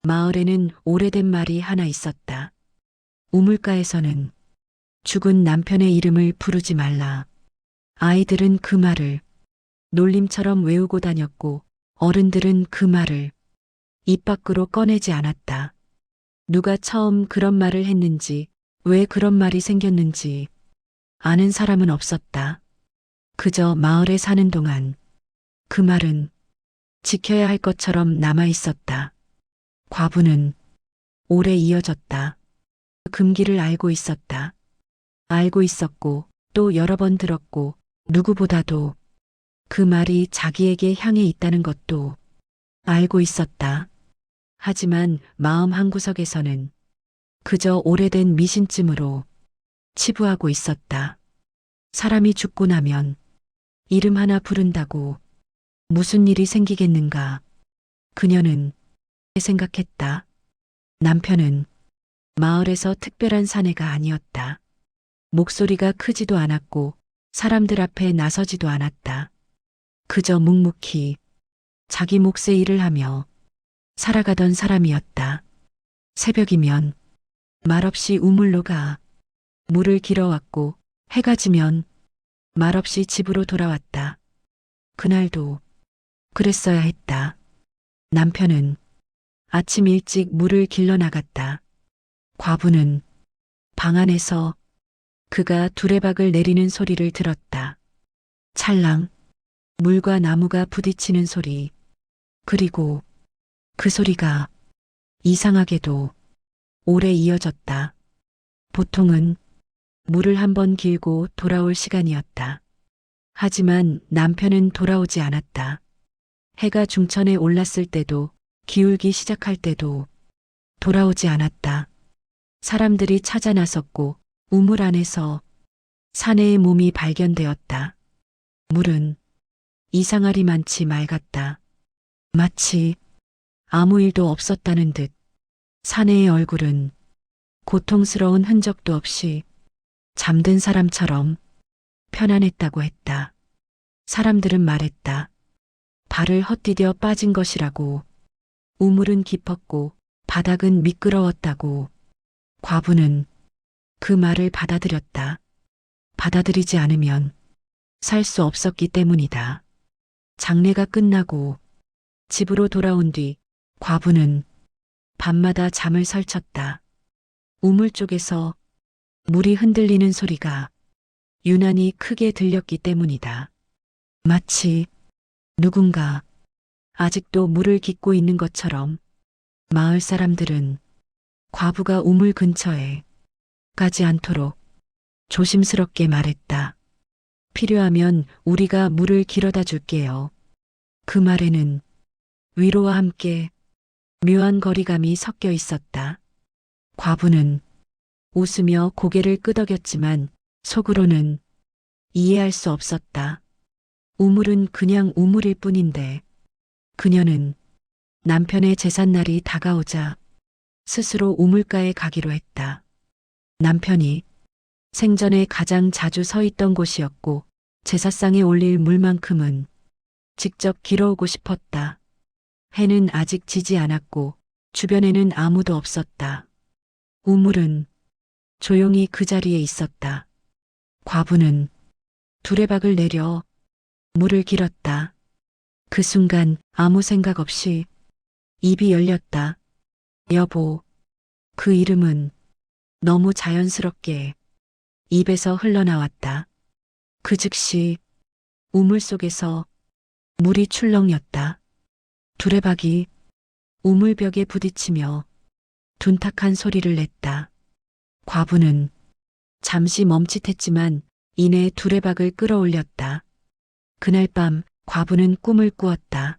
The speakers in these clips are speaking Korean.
마을에는 오래된 말이 하나 있었다. 우물가에서는 죽은 남편의 이름을 부르지 말라. 아이들은 그 말을 놀림처럼 외우고 다녔고 어른들은 그 말을 입 밖으로 꺼내지 않았다. 누가 처음 그런 말을 했는지, 왜 그런 말이 생겼는지 아는 사람은 없었다. 그저 마을에 사는 동안 그 말은 지켜야 할 것처럼 남아 있었다. 과부는 오래 이어졌다. 금기를 알고 있었다. 알고 있었고 또 여러 번 들었고 누구보다도 그 말이 자기에게 향해 있다는 것도 알고 있었다. 하지만 마음 한구석에서는 그저 오래된 미신쯤으로 치부하고 있었다. 사람이 죽고 나면 이름 하나 부른다고 무슨 일이 생기겠는가. 그녀는 생각했다. 남편은 마을에서 특별한 사내가 아니었다. 목소리가 크지도 않았고 사람들 앞에 나서지도 않았다. 그저 묵묵히 자기 몫의 일을 하며 살아가던 사람이었다. 새벽이면 말없이 우물로 가 물을 길어왔고 해가 지면 말없이 집으로 돌아왔다. 그날도 그랬어야 했다. 남편은 아침 일찍 물을 길러 나갔다. 과부는 방 안에서 그가 두레박을 내리는 소리를 들었다. 찰랑 물과 나무가 부딪히는 소리. 그리고 그 소리가 이상하게도 오래 이어졌다. 보통은 물을 한번 길고 돌아올 시간이었다. 하지만 남편은 돌아오지 않았다. 해가 중천에 올랐을 때도 기울기 시작할 때도 돌아오지 않았다. 사람들이 찾아 나섰고 우물 안에서 사내의 몸이 발견되었다. 물은 이상하리만치 맑았다. 마치 아무 일도 없었다는 듯 사내의 얼굴은 고통스러운 흔적도 없이 잠든 사람처럼 편안했다고 했다. 사람들은 말했다. 발을 헛디뎌 빠진 것이라고. 우물은 깊었고 바닥은 미끄러웠다고. 과부는 그 말을 받아들였다. 받아들이지 않으면 살 수 없었기 때문이다. 장례가 끝나고 집으로 돌아온 뒤 과부는 밤마다 잠을 설쳤다. 우물 쪽에서 물이 흔들리는 소리가 유난히 크게 들렸기 때문이다. 마치 누군가 아직도 물을 깃고 있는 것처럼. 마을 사람들은 과부가 우물 근처에 가지 않도록 조심스럽게 말했다. 필요하면 우리가 물을 길어다 줄게요. 그 말에는 위로와 함께 묘한 거리감이 섞여 있었다. 과부는 웃으며 고개를 끄덕였지만 속으로는 이해할 수 없었다. 우물은 그냥 우물일 뿐인데 그녀는 남편의 제삿날이 다가오자 스스로 우물가에 가기로 했다. 남편이 생전에 가장 자주 서 있던 곳이었고 제사상에 올릴 물만큼은 직접 길어오고 싶었다. 해는 아직 지지 않았고 주변에는 아무도 없었다. 우물은 조용히 그 자리에 있었다. 과부는 두레박을 내려 물을 길었다. 그 순간 아무 생각 없이 입이 열렸다. 여보. 그 이름은 너무 자연스럽게 입에서 흘러나왔다. 그 즉시 우물 속에서 물이 출렁였다. 두레박이 우물벽에 부딪히며 둔탁한 소리를 냈다. 과부는 잠시 멈칫했지만 이내 두레박을 끌어올렸다. 그날 밤 과부는 꿈을 꾸었다.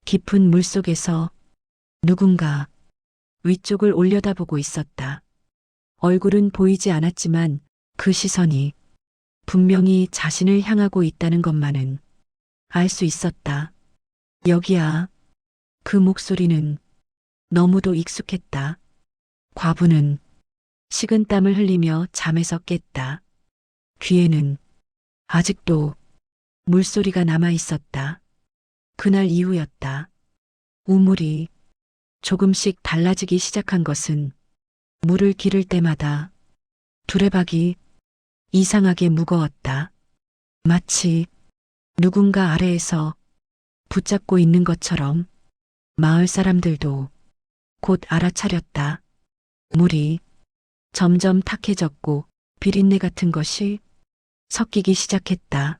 깊은 물속에서 누군가 위쪽을 올려다보고 있었다. 얼굴은 보이지 않았지만 그 시선이 분명히 자신을 향하고 있다는 것만은 알 수 있었다. 여기야. 그 목소리는 너무도 익숙했다. 과부는 식은땀을 흘리며 잠에서 깼다. 귀에는 아직도 물소리가 남아 있었다. 그날 이후였다. 우물이 조금씩 달라지기 시작한 것은 물을 기를 때마다 두레박이 이상하게 무거웠다. 마치 누군가 아래에서 붙잡고 있는 것처럼 마을 사람들도 곧 알아차렸다. 물이 점점 탁해졌고 비린내 같은 것이 섞이기 시작했다.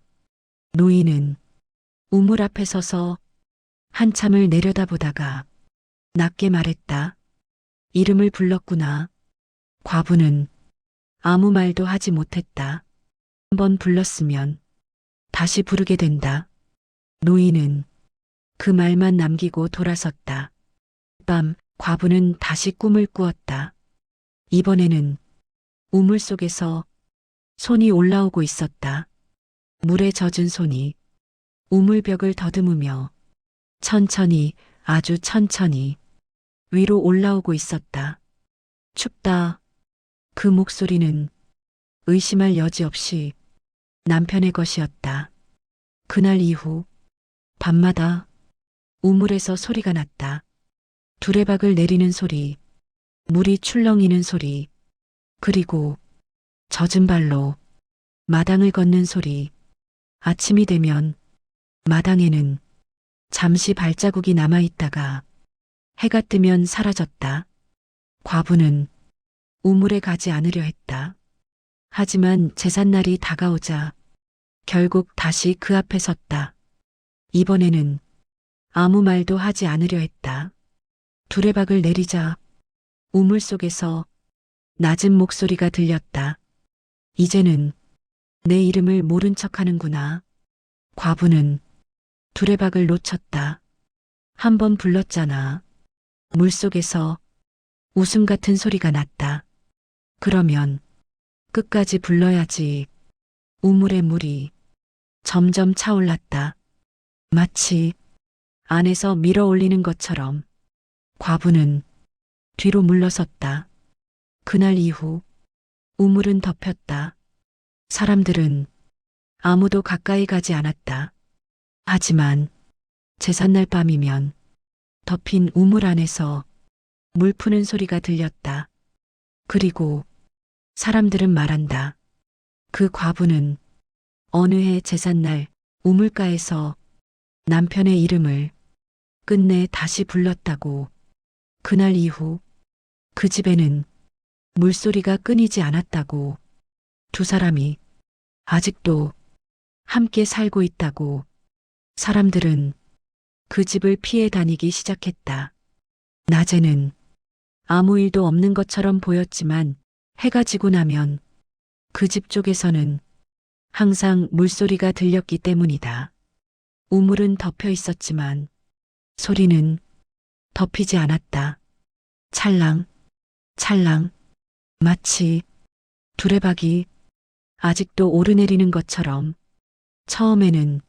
노인은 우물 앞에 서서 한참을 내려다보다가 낮게 말했다. 이름을 불렀구나. 과부는 아무 말도 하지 못했다. 한 번 불렀으면 다시 부르게 된다. 노인은 그 말만 남기고 돌아섰다. 밤 과부는 다시 꿈을 꾸었다. 이번에는 우물 속에서 손이 올라오고 있었다. 물에 젖은 손이 우물벽을 더듬으며 천천히 아주 천천히 위로 올라오고 있었다. 춥다. 그 목소리는 의심할 여지 없이 남편의 것이었다. 그날 이후 밤마다 우물에서 소리가 났다. 두레박을 내리는 소리, 물이 출렁이는 소리, 그리고 젖은 발로 마당을 걷는 소리. 아침이 되면 마당에는 잠시 발자국이 남아 있다가 해가 뜨면 사라졌다. 과부는 우물에 가지 않으려 했다. 하지만 제삿날이 다가오자 결국 다시 그 앞에 섰다. 이번에는 아무 말도 하지 않으려 했다. 두레박을 내리자 우물 속에서 낮은 목소리가 들렸다. 이제는 내 이름을 모른 척 하는구나. 과부는 두레박을 놓쳤다. 한 번 불렀잖아. 물속에서 웃음 같은 소리가 났다. 그러면 끝까지 불러야지. 우물의 물이 점점 차올랐다. 마치 안에서 밀어 올리는 것처럼 과부는 뒤로 물러섰다. 그날 이후 우물은 덮였다. 사람들은 아무도 가까이 가지 않았다. 하지만 제삿날 밤이면 덮인 우물 안에서 물 푸는 소리가 들렸다. 그리고 사람들은 말한다. 그 과부는 어느 해 제삿날 우물가에서 남편의 이름을 끝내 다시 불렀다고. 그날 이후 그 집에는 물소리가 끊이지 않았다고. 두 사람이 아직도 함께 살고 있다고. 사람들은 그 집을 피해 다니기 시작했다. 낮에는 아무 일도 없는 것처럼 보였지만 해가 지고 나면 그 집 쪽에서는 항상 물소리가 들렸기 때문이다. 우물은 덮여 있었지만 소리는 덮이지 않았다. 찰랑, 찰랑, 마치 두레박이 아직도 오르내리는 것처럼. 처음에는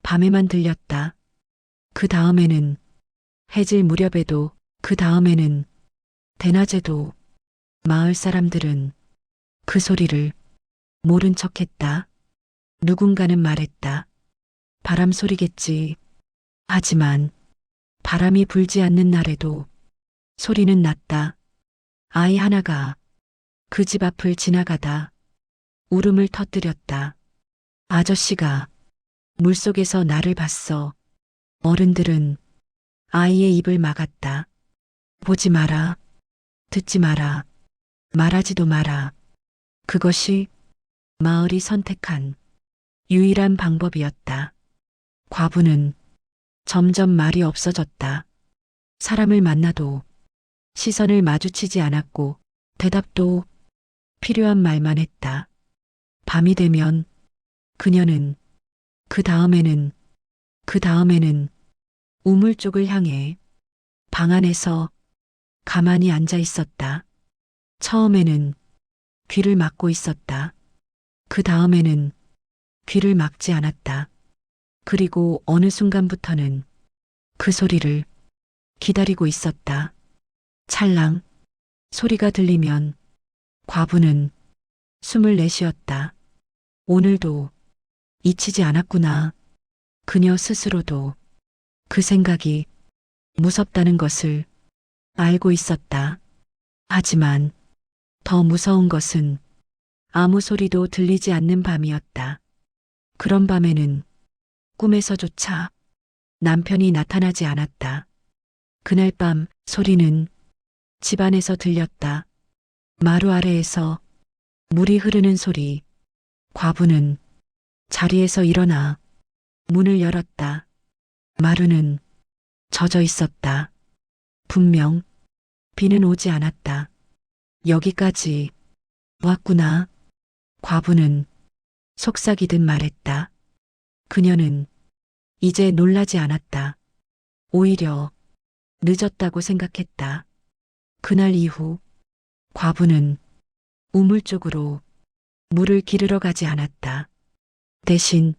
밤에만 들렸다. 그 다음에는 해질 무렵에도, 그 다음에는 대낮에도. 마을 사람들은 그 소리를 모른 척했다. 누군가는 말했다. 바람 소리겠지. 하지만 바람이 불지 않는 날에도 소리는 났다. 아이 하나가 그 집 앞을 지나가다 울음을 터뜨렸다. 아저씨가 물속에서 나를 봤어. 어른들은 아이의 입을 막았다. 보지 마라. 듣지 마라. 말하지도 마라. 그것이 마을이 선택한 유일한 방법이었다. 과부는 점점 말이 없어졌다. 사람을 만나도 시선을 마주치지 않았고 대답도 필요한 말만 했다. 밤이 되면 그녀는 그 다음에는 우물 쪽을 향해 방 안에서 가만히 앉아 있었다. 처음에는 귀를 막고 있었다. 그 다음에는 귀를 막지 않았다. 그리고 어느 순간부터는 그 소리를 기다리고 있었다. 찰랑 소리가 들리면 과부는 숨을 내쉬었다. 오늘도 잊히지 않았구나. 그녀 스스로도 그 생각이 무섭다는 것을 알고 있었다. 하지만 더 무서운 것은 아무 소리도 들리지 않는 밤이었다. 그런 밤에는 꿈에서조차 남편이 나타나지 않았다. 그날 밤 소리는 집안에서 들렸다. 마루 아래에서 물이 흐르는 소리. 과부는 자리에서 일어나 문을 열었다. 마루는 젖어 있었다. 분명 비는 오지 않았다. 여기까지 왔구나. 과부는 속삭이듯 말했다. 그녀는 이제 놀라지 않았다. 오히려 늦었다고 생각했다. 그날 이후 과부는 우물 쪽으로 물을 기르러 가지 않았다. 대신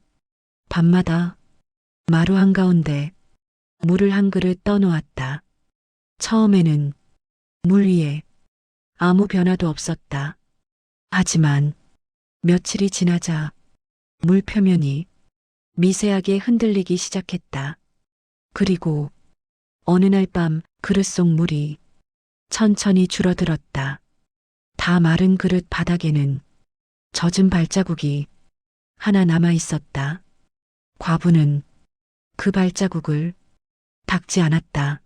밤마다 마루 한가운데 물을 한 그릇 떠놓았다. 처음에는 물 위에 아무 변화도 없었다. 하지만 며칠이 지나자 물 표면이 미세하게 흔들리기 시작했다. 그리고 어느 날 밤 그릇 속 물이 천천히 줄어들었다. 다 마른 그릇 바닥에는 젖은 발자국이 하나 남아 있었다. 과부는 그 발자국을 닦지 않았다.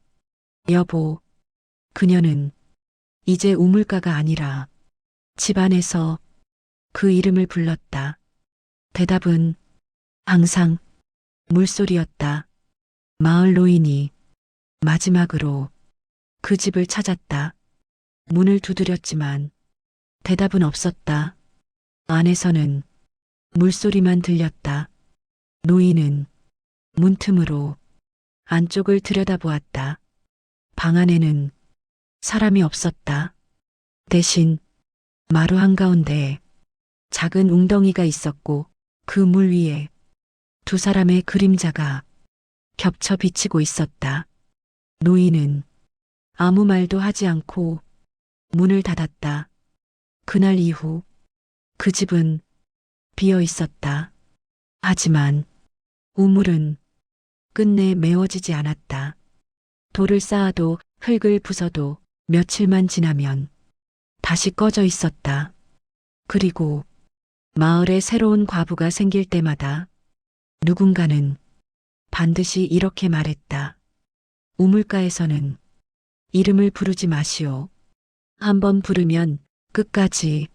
여보, 그녀는 이제 우물가가 아니라 집안에서 그 이름을 불렀다. 대답은 항상 물소리였다. 마을 노인이 마지막으로 그 집을 찾았다. 문을 두드렸지만 대답은 없었다. 안에서는 물소리만 들렸다. 노인은 문틈으로 안쪽을 들여다보았다. 방 안에는 사람이 없었다. 대신 마루 한가운데 작은 웅덩이가 있었고 그 물 위에 두 사람의 그림자가 겹쳐 비치고 있었다. 노인은 아무 말도 하지 않고 문을 닫았다. 그날 이후 그 집은 비어 있었다. 하지만 우물은 끝내 메워지지 않았다. 돌을 쌓아도 흙을 부숴도 며칠만 지나면 다시 꺼져 있었다. 그리고 마을에 새로운 과부가 생길 때마다 누군가는 반드시 이렇게 말했다. 우물가에서는 이름을 부르지 마시오. 한번 부르면 끝까지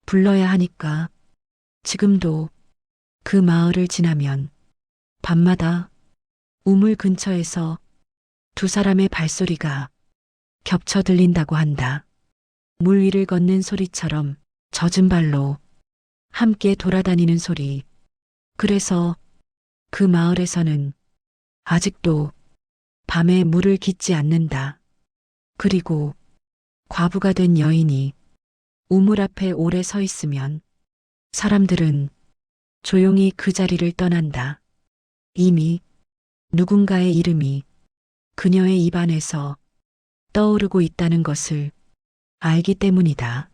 불러야 하니까. 지금도 그 마을을 지나면 밤마다 우물 근처에서 두 사람의 발소리가 겹쳐 들린다고 한다. 물 위를 걷는 소리처럼 젖은 발로 함께 돌아다니는 소리. 그래서 그 마을에서는 아직도 밤에 물을 깃지 않는다. 그리고 과부가 된 여인이 우물 앞에 오래 서 있으면 사람들은 조용히 그 자리를 떠난다. 이미 누군가의 이름이 그녀의 입안에서 떠오르고 있다는 것을 알기 때문이다.